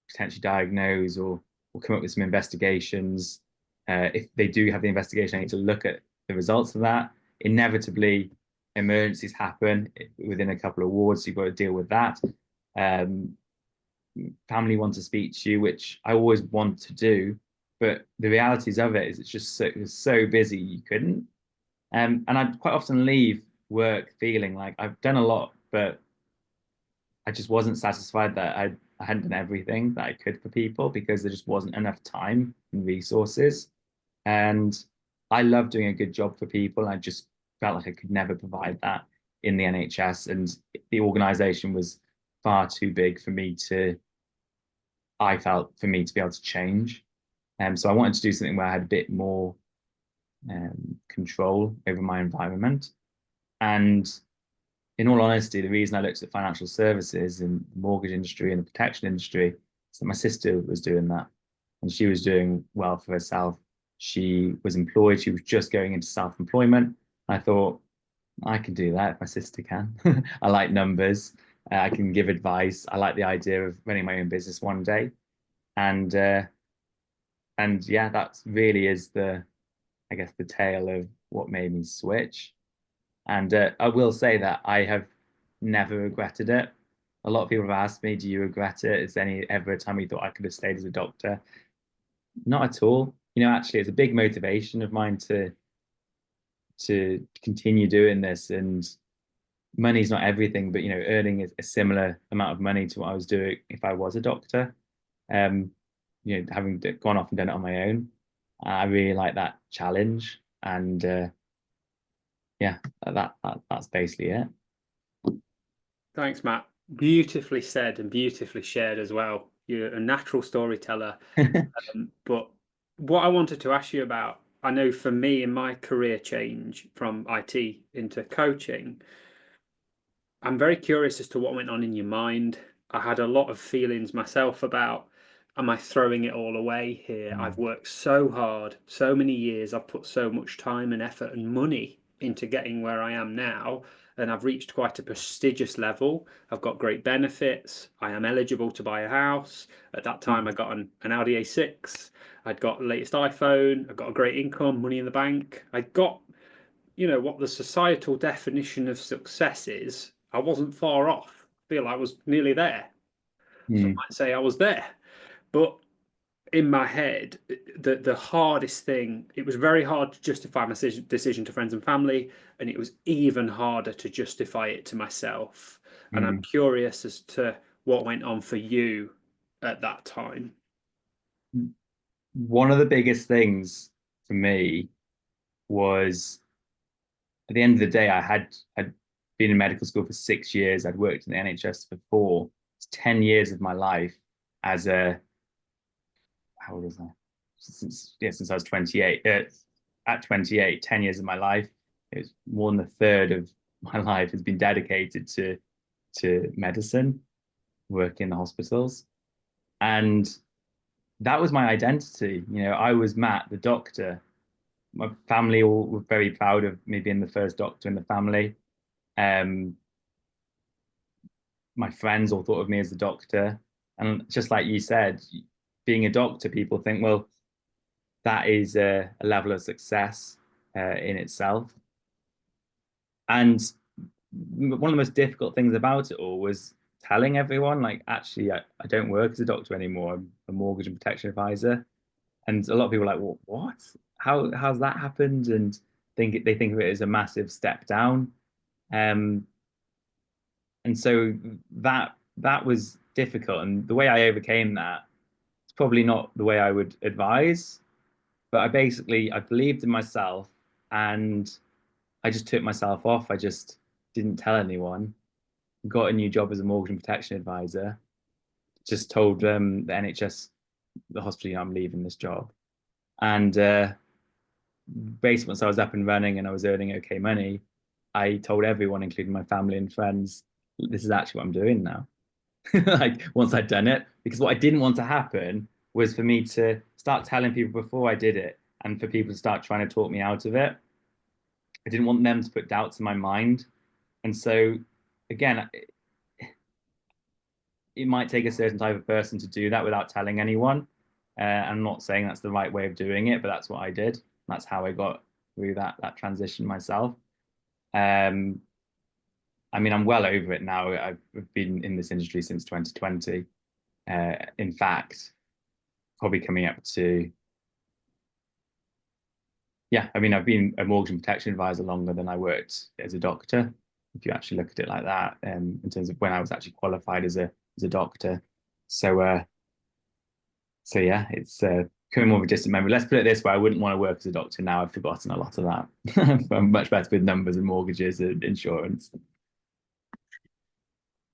potentially diagnose, or come up with some investigations. If they do have the investigation, I need to look at the results of that. Inevitably, emergencies happen within a couple of wards, so you've got to deal with that. Family want to speak to you, which I always want to do, but the realities of it is it's so busy you couldn't. And I'd quite often leave work feeling like I've done a lot, but I just wasn't satisfied that I hadn't done everything that I could for people because there just wasn't enough time and resources. And I love doing a good job for people. I just felt like I could never provide that in the NHS, and the organisation was far too big for me to. I felt for me to be able to change. So I wanted to do something where I had a bit more control over my environment. And in all honesty, the reason I looked at financial services and the mortgage industry and the protection industry is that my sister was doing that, and she was doing well for herself. She was employed. She was just going into self-employment. I thought, I can do that if my sister can. I like numbers. I can give advice. I like the idea of running my own business one day. And yeah, that really is I guess, the tale of what made me switch. And I will say that I have never regretted it. A lot of people have asked me, do you regret it? Is there any ever a time you thought I could have stayed as a doctor? Not at all. Actually, it's a big motivation of mine to continue doing this. And money's not everything, but earning a similar amount of money to what I was doing if I was a doctor. Having gone off and done it on my own, I really like that challenge. And yeah, that's basically it. Thanks, Matt. Beautifully said and beautifully shared as well. You're a natural storyteller. But what I wanted to ask you about, I know for me in my career change from IT into coaching, I'm very curious as to what went on in your mind. I had a lot of feelings myself about, am I throwing it all away here? I've worked so hard, so many years, I've put so much time and effort and money into getting where I am now, and I've reached quite a prestigious level. I've got great benefits. I am eligible to buy a house. At that time, I got an Audi A6. I'd got the latest iPhone. I got a great income, money in the bank. I got, what the societal definition of success is. I wasn't far off. I feel I was nearly there. Some might say I was there. But in my head, the hardest thing, it was very hard to justify my decision to friends and family, and it was even harder to justify it to myself. And I'm curious as to what went on for you at that time. One of the biggest things for me was, at the end of the day, I'd been in medical school for 6 years. I'd worked in the NHS for 4. It's 10 years of my life as how old was I? Since I was 28. At 28, 10 years of my life, it was more than a third of my life has been dedicated to medicine, working in the hospitals. And that was my identity. I was Matt, the doctor. My family all were very proud of me being the first doctor in the family. My friends all thought of me as the doctor. And just like you said, being a doctor, people think, well, that is a level of success in itself. And one of the most difficult things about it all was telling everyone, like, actually, I don't work as a doctor anymore. I'm a mortgage and protection advisor. And a lot of people are like, well, what? How's that happened? And they think of it as a massive step down. And so that was difficult. And the way I overcame that, it's probably not the way I would advise, but I believed in myself, and I just took myself off. I just didn't tell anyone. Got a new job as a mortgage and protection advisor. Just told the NHS, the hospital, I'm leaving this job. And basically, once I was up and running and I was earning okay money, I told everyone, including my family and friends, this is actually what I'm doing now. Like, once I'd done it, because what I didn't want to happen was for me to start telling people before I did it, and for people to start trying to talk me out of it. I didn't want them to put doubts in my mind. And so, again, it might take a certain type of person to do that without telling anyone. I'm not saying that's the right way of doing it, but that's what I did. That's how I got through that transition myself. I mean, I'm well over it now. I've been in this industry since 2020. In fact, probably coming up to, yeah, I mean, I've been a mortgage and protection advisor longer than I worked as a doctor, if you actually look at it like that, in terms of when I was actually qualified as a doctor. So, so yeah, it's becoming more of a distant memory. Let's put it this way: I wouldn't want to work as a doctor now. I've forgotten a lot of that. I'm much better with numbers and mortgages and insurance.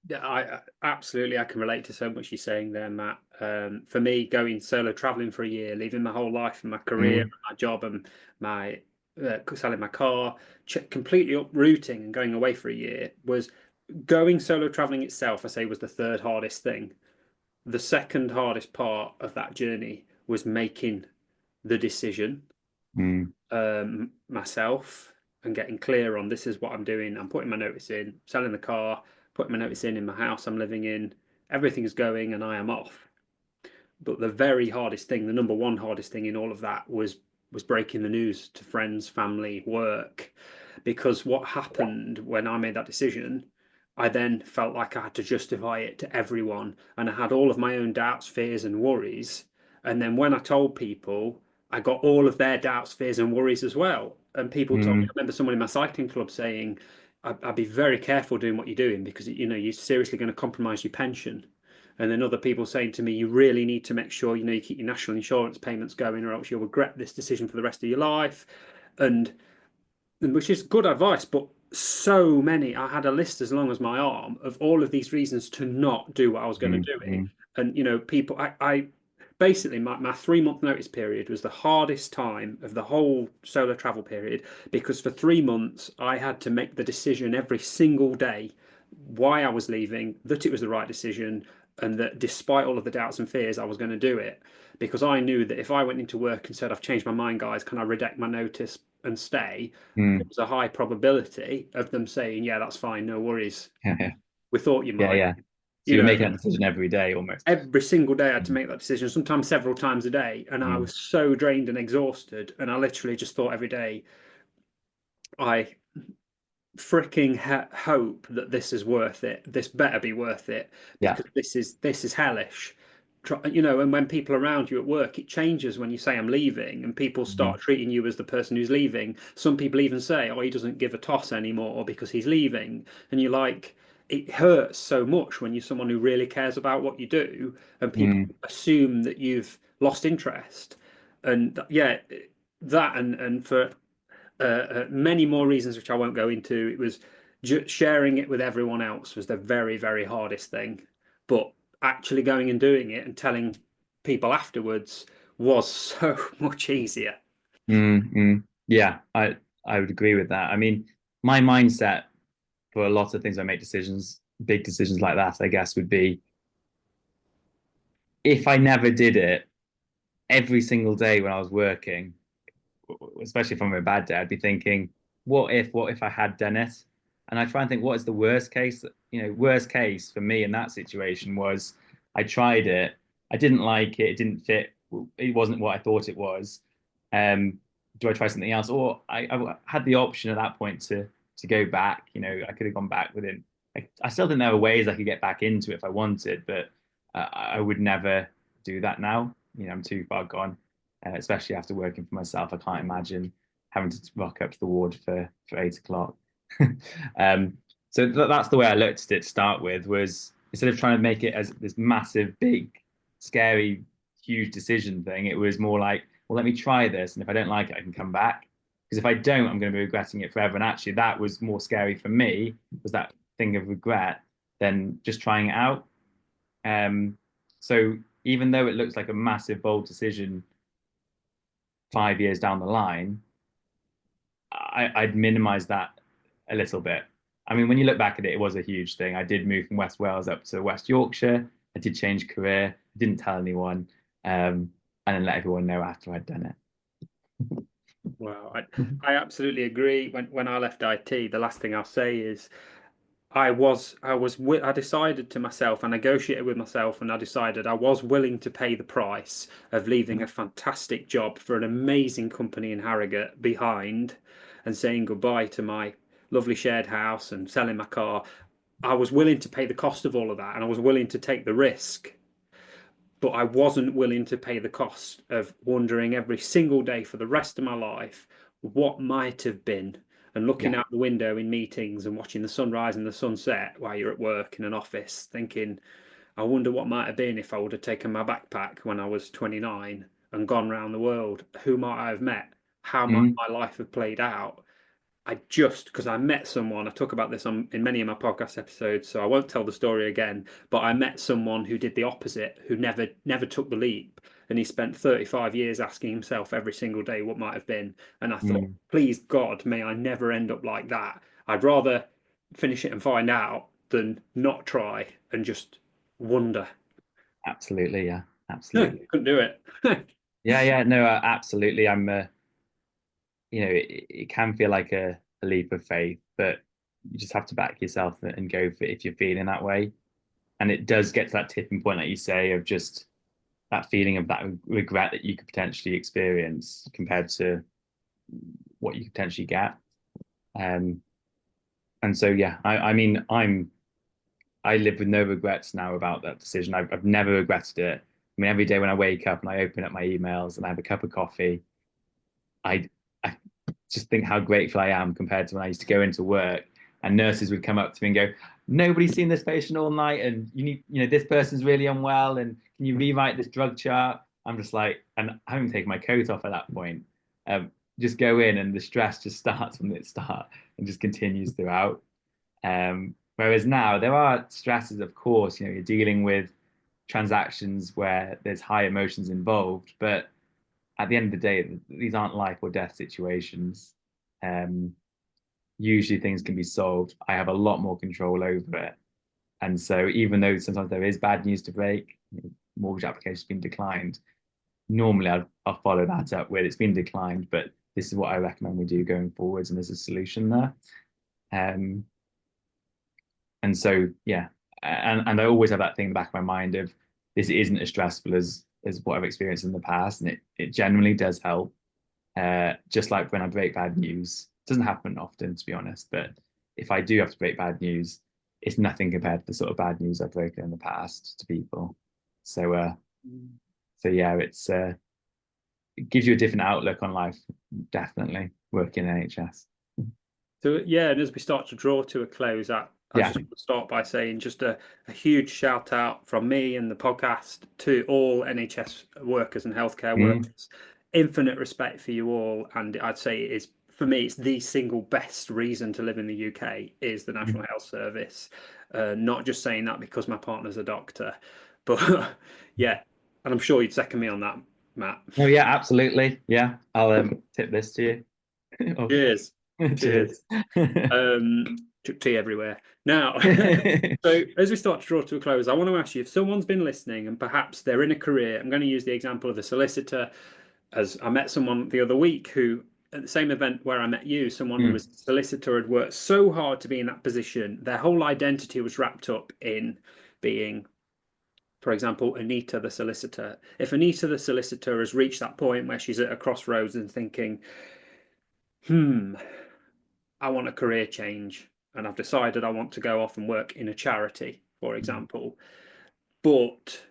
Yeah, I absolutely, I can relate to so much you're saying there, Matt. For me, going solo traveling for a year, leaving my whole life and my career, and my job, and my selling my car, completely uprooting and going away for a year, was going solo traveling itself. I say was the third hardest thing. The second hardest part of that journey was making the decision myself and getting clear on this is what I'm doing. I'm putting my notice in, selling the car, putting my notice in my house I'm living in. Everything is going and I am off. But the very hardest thing, the number one hardest thing in all of that was breaking the news to friends, family, work. Because what happened when I made that decision, I then felt like I had to justify it to everyone. And I had all of my own doubts, fears, and worries. And then when I told people, I got all of their doubts, fears, and worries as well. And people told me, I remember someone in my cycling club saying, I'd be very careful doing what you're doing because you're seriously going to compromise your pension. And then other people saying to me, you really need to make sure you keep your national insurance payments going, or else you'll regret this decision for the rest of your life. And which is good advice, but so many. I had a list as long as my arm of all of these reasons to not do what I was going to do it. And people, I basically my 3 month notice period was the hardest time of the whole solo travel period, because for 3 months I had to make the decision every single day why I was leaving, that it was the right decision, and that despite all of the doubts and fears, I was going to do it. Because I knew that if I went into work and said, I've changed my mind, guys, can I redact my notice and stay? There was a high probability of them saying, yeah, that's fine, no worries. We thought you might. Yeah. So you're making that decision every day almost. Every single day I had to make that decision, sometimes several times a day. And I was so drained and exhausted. And I literally just thought every day, I freaking hope that this is worth it. This better be worth it, because this is hellish. And when people around you at work, it changes when you say I'm leaving, and people start treating you as the person who's leaving. Some people even say, oh, he doesn't give a toss anymore because he's leaving. And you're like, it hurts so much when you're someone who really cares about what you do, and people assume that you've lost interest. And yeah, that and for many more reasons which I won't go into, it was sharing it with everyone else was the very, very hardest thing. But actually going and doing it and telling people afterwards was so much easier. Yeah, I would agree with that. I mean, my mindset for a lot of things I make decisions, big decisions like that, I guess, would be if I never did it every single day when I was working, especially if I'm a bad day, I'd be thinking, what if I had done it? And I try and think, what is the worst case? Worst case for me in that situation was I tried it, I didn't like it, it didn't fit, it wasn't what I thought it was. Do I try something else? Or I had the option at that point to go back. I could have gone back within. I still think there were ways I could get back into it if I wanted, but I would never do that now. I'm too far gone. Especially after working for myself, I can't imagine having to rock up to the ward for 8 o'clock. So that's the way I looked at it to start with, was instead of trying to make it as this massive, big, scary, huge decision thing, it was more like, well, let me try this, and if I don't like it, I can come back. Because if I don't, I'm going to be regretting it forever. And actually, that was more scary for me, was that thing of regret, than just trying it out. So even though it looks like a massive, bold decision 5 years down the line, I'd minimize that a little bit. I mean, when you look back at it, it was a huge thing. I did move from West Wales up to West Yorkshire. I did change career. I didn't tell anyone, and then let everyone know after I'd done it. Wow, I absolutely agree. When I left IT, the last thing I'll say is I decided to myself, I negotiated with myself, and I decided I was willing to pay the price of leaving a fantastic job for an amazing company in Harrogate behind and saying goodbye to my lovely shared house and selling my car. I was willing to pay the cost of all of that, and I was willing to take the risk, but I wasn't willing to pay the cost of wondering every single day for the rest of my life what might have been, and looking Yeah. out the window in meetings and watching the sunrise and the sunset while you're at work in an office, thinking, I wonder what might have been if I would have taken my backpack when I was 29 and gone around the world. Who might I have met? How might Mm, my life have played out? I just, because I met someone, I talk about this in many of my podcast episodes, so I won't tell the story again, but I met someone who did the opposite, who never took the leap. And he spent 35 years asking himself every single day what might have been. And I thought, mm, please God, may I never end up like that. I'd rather finish it and find out than not try and just wonder. absolutely. Yeah. No, Absolutely. couldn't do it. Yeah. Yeah. No, absolutely. It can feel like a leap of faith, but you just have to back yourself and go for it if you're feeling that way. And it does get to that tipping point, like you say, of just that feeling of that regret that you could potentially experience compared to what you could potentially get. Um, and so, yeah, I mean, I live with no regrets now about that decision. I've never regretted it. I mean, every day when I wake up and I open up my emails and I have a cup of coffee, I just think how grateful I am compared to when I used to go into work and nurses would come up to me and go, nobody's seen this patient all night, and this person's really unwell, and can you rewrite this drug chart? I'm just like, and I haven't taken my coat off at that point. Just go in, and the stress just starts from the start and just continues throughout. Whereas now there are stresses, of course. You're dealing with transactions where there's high emotions involved, but at the end of the day, these aren't life or death situations. Um, Usually things can be solved. I have a lot more control over it. And so even though sometimes there is bad news to break, mortgage application's been declined, normally I'll follow that up with it's been declined, but this is what I recommend we do going forwards, and there's a solution there. Um, and so yeah, and I always have that thing in the back of my mind of this isn't as stressful as what I've experienced in the past, and it generally does help. Just like when I break bad news, it doesn't happen often, to be honest. But if I do have to break bad news, it's nothing compared to the sort of bad news I've broken in the past to people. So, so yeah, it gives you a different outlook on life. Definitely working in NHS. So yeah, and as we start to draw to a close, I Yeah. just want to start by saying just a huge shout out from me and the podcast to all NHS workers and healthcare Mm, workers. Infinite respect for you all, and I'd say it is, for me, it's the single best reason to live in the UK is the National Health Service. Not just saying that because my partner's a doctor, but yeah, and I'm sure you'd second me on that, Matt. oh yeah, absolutely. Yeah, I'll tip this to you. Oh, Cheers. cheers. Cheers. Took tea everywhere. Now, so as we start to draw to a close, I want to ask you if someone's been listening and perhaps they're in a career. I'm going to use the example of a solicitor, as I met someone the other week who, at the same event where I met you, someone who Mm, was a solicitor had worked so hard to be in that position. Their whole identity was wrapped up in being, for example, Anita the solicitor. If Anita the solicitor has reached that point where she's at a crossroads and thinking, I want a career change and I've decided I want to go off and work in a charity, for example. But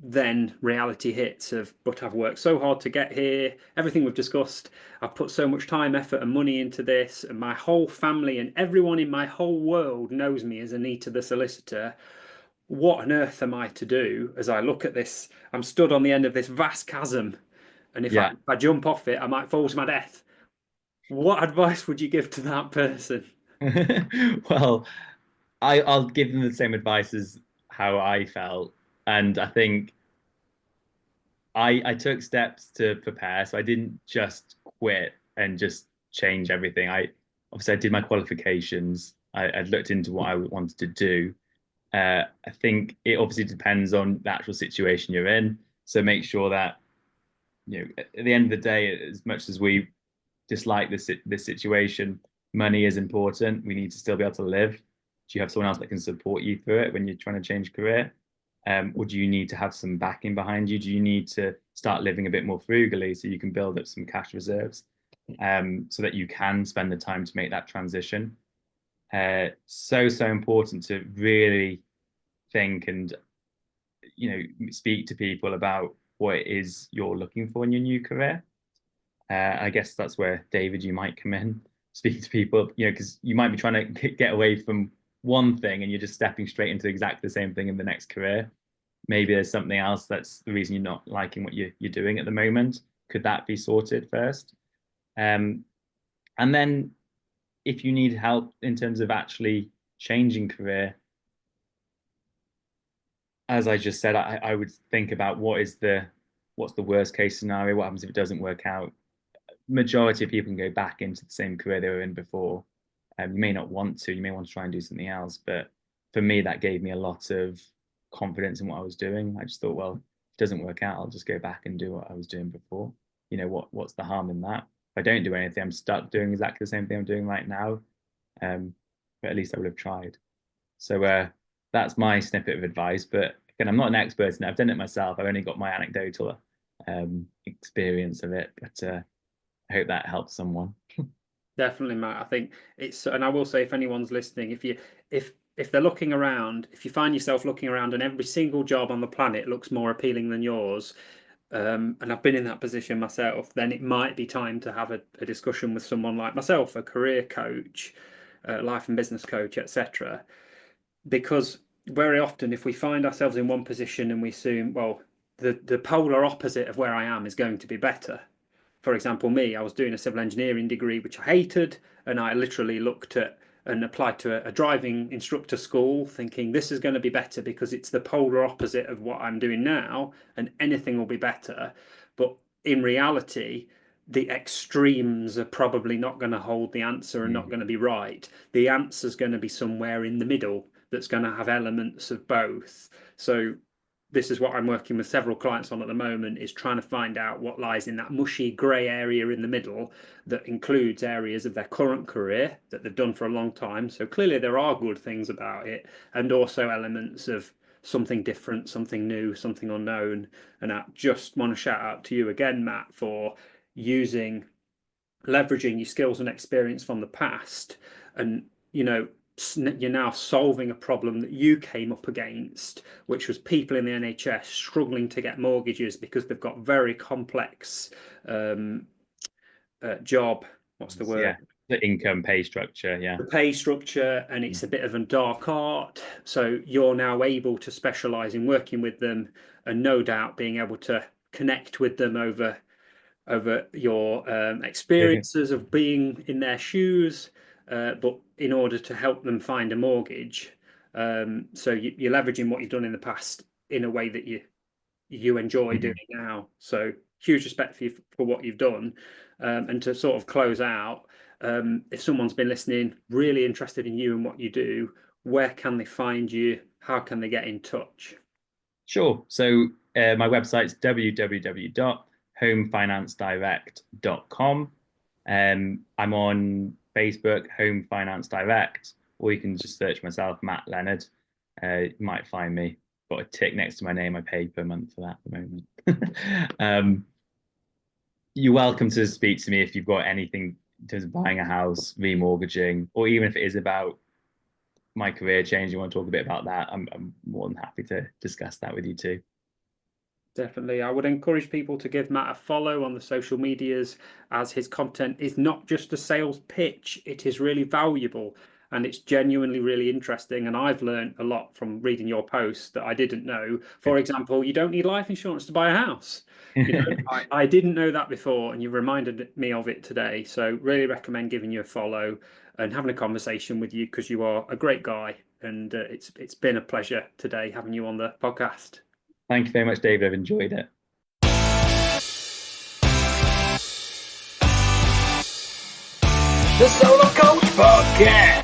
then reality hits of, but I've worked so hard to get here, everything we've discussed, I've put so much time, effort, and money into this, and my whole family and everyone in my whole world knows me as Anita the solicitor. What on earth am I to do as I look at this? I'm stood on the end of this vast chasm, and if yeah. I jump off it, I might fall to my death. What advice would you give to that person? Well, I'll give them the same advice as how I felt, and I think I took steps to prepare, so I didn't just quit and just change everything. I did my qualifications. I'd looked into what I wanted to do. I think it obviously depends on the actual situation you're in. So make sure that at the end of the day, as much as we dislike this situation, money is important. We need to still be able to live. Do you have someone else that can support you through it when you're trying to change career? Or do you need to have some backing behind you? Do you need to start living a bit more frugally so you can build up some cash reserves, so that you can spend the time to make that transition? So important to really think and speak to people about what it is you're looking for in your new career. I guess that's where, David, you might come in, speak to people, because you might be trying to get away from one thing and you're just stepping straight into exactly the same thing in the next career. Maybe there's something else that's the reason you're not liking what you're doing at the moment. Could that be sorted first? And then if you need help in terms of actually changing career, as I just said, I would think about what's the worst case scenario. What happens if it doesn't work out? Majority of people can go back into the same career they were in before. You may not want to. You may want to try and do something else. But for me, that gave me a lot of confidence in what I was doing. I just thought, well, if it doesn't work out, I'll just go back and do what I was doing before. What's the harm in that? If I don't do anything, I'm stuck doing exactly the same thing I'm doing right now. But at least I would have tried. So that's my snippet of advice. But again, I'm not an expert in it. I've done it myself. I've only got my anecdotal experience of it. But I hope that helps someone. Definitely, Matt. I think it's, and I will say, if anyone's listening, if they're looking around, if you find yourself looking around and every single job on the planet looks more appealing than yours, and I've been in that position myself, then it might be time to have a discussion with someone like myself, a career coach, life and business coach, etc. Because very often, if we find ourselves in one position and we assume, well, the polar opposite of where I am is going to be better. For example, me, I was doing a civil engineering degree, which I hated, and I literally looked at and applied to a driving instructor school thinking this is going to be better because it's the polar opposite of what I'm doing now and anything will be better. But in reality, the extremes are probably not going to hold the answer and not going to be right. The answer is going to be somewhere in the middle that's going to have elements of both. So this is what I'm working with several clients on at the moment, is trying to find out what lies in that mushy grey area in the middle that includes areas of their current career that they've done for a long time. So clearly there are good things about it, and also elements of something different, something new, something unknown. And I just want to shout out to you again, Matt, for leveraging your skills and experience from the past. And, you're now solving a problem that you came up against, which was people in the NHS struggling to get mortgages because they've got very complex job. What's the word? Yeah, the income pay structure. Yeah, the pay structure, and it's a bit of a dark art. So you're now able to specialize in working with them, and no doubt being able to connect with them over your experiences of being in their shoes, but in order to help them find a mortgage. So you're leveraging what you've done in the past in a way that you enjoy doing now. So huge respect for you for what you've done. And to sort of close out, if someone's been listening, really interested in you and what you do, where can they find you? How can they get in touch? Sure. So my website's www.homefinancedirect.com. I'm on Facebook, Home Finance Direct, or you can just search myself, Matt Leonard. You might find me. Got a tick next to my name. I pay per month for that at the moment. You're welcome to speak to me if you've got anything in terms of buying a house, remortgaging, or even if it is about my career change, you want to talk a bit about that, I'm more than happy to discuss that with you too. Definitely. I would encourage people to give Matt a follow on the social medias, as his content is not just a sales pitch. It is really valuable and it's genuinely really interesting. And I've learned a lot from reading your posts that I didn't know. For example, you don't need life insurance to buy a house. I didn't know that before, and you reminded me of it today. So really recommend giving you a follow and having a conversation with you, because you are a great guy. And it's been a pleasure today having you on the podcast. Thank you very much, David. I've enjoyed it. The Solo Coach Podcast.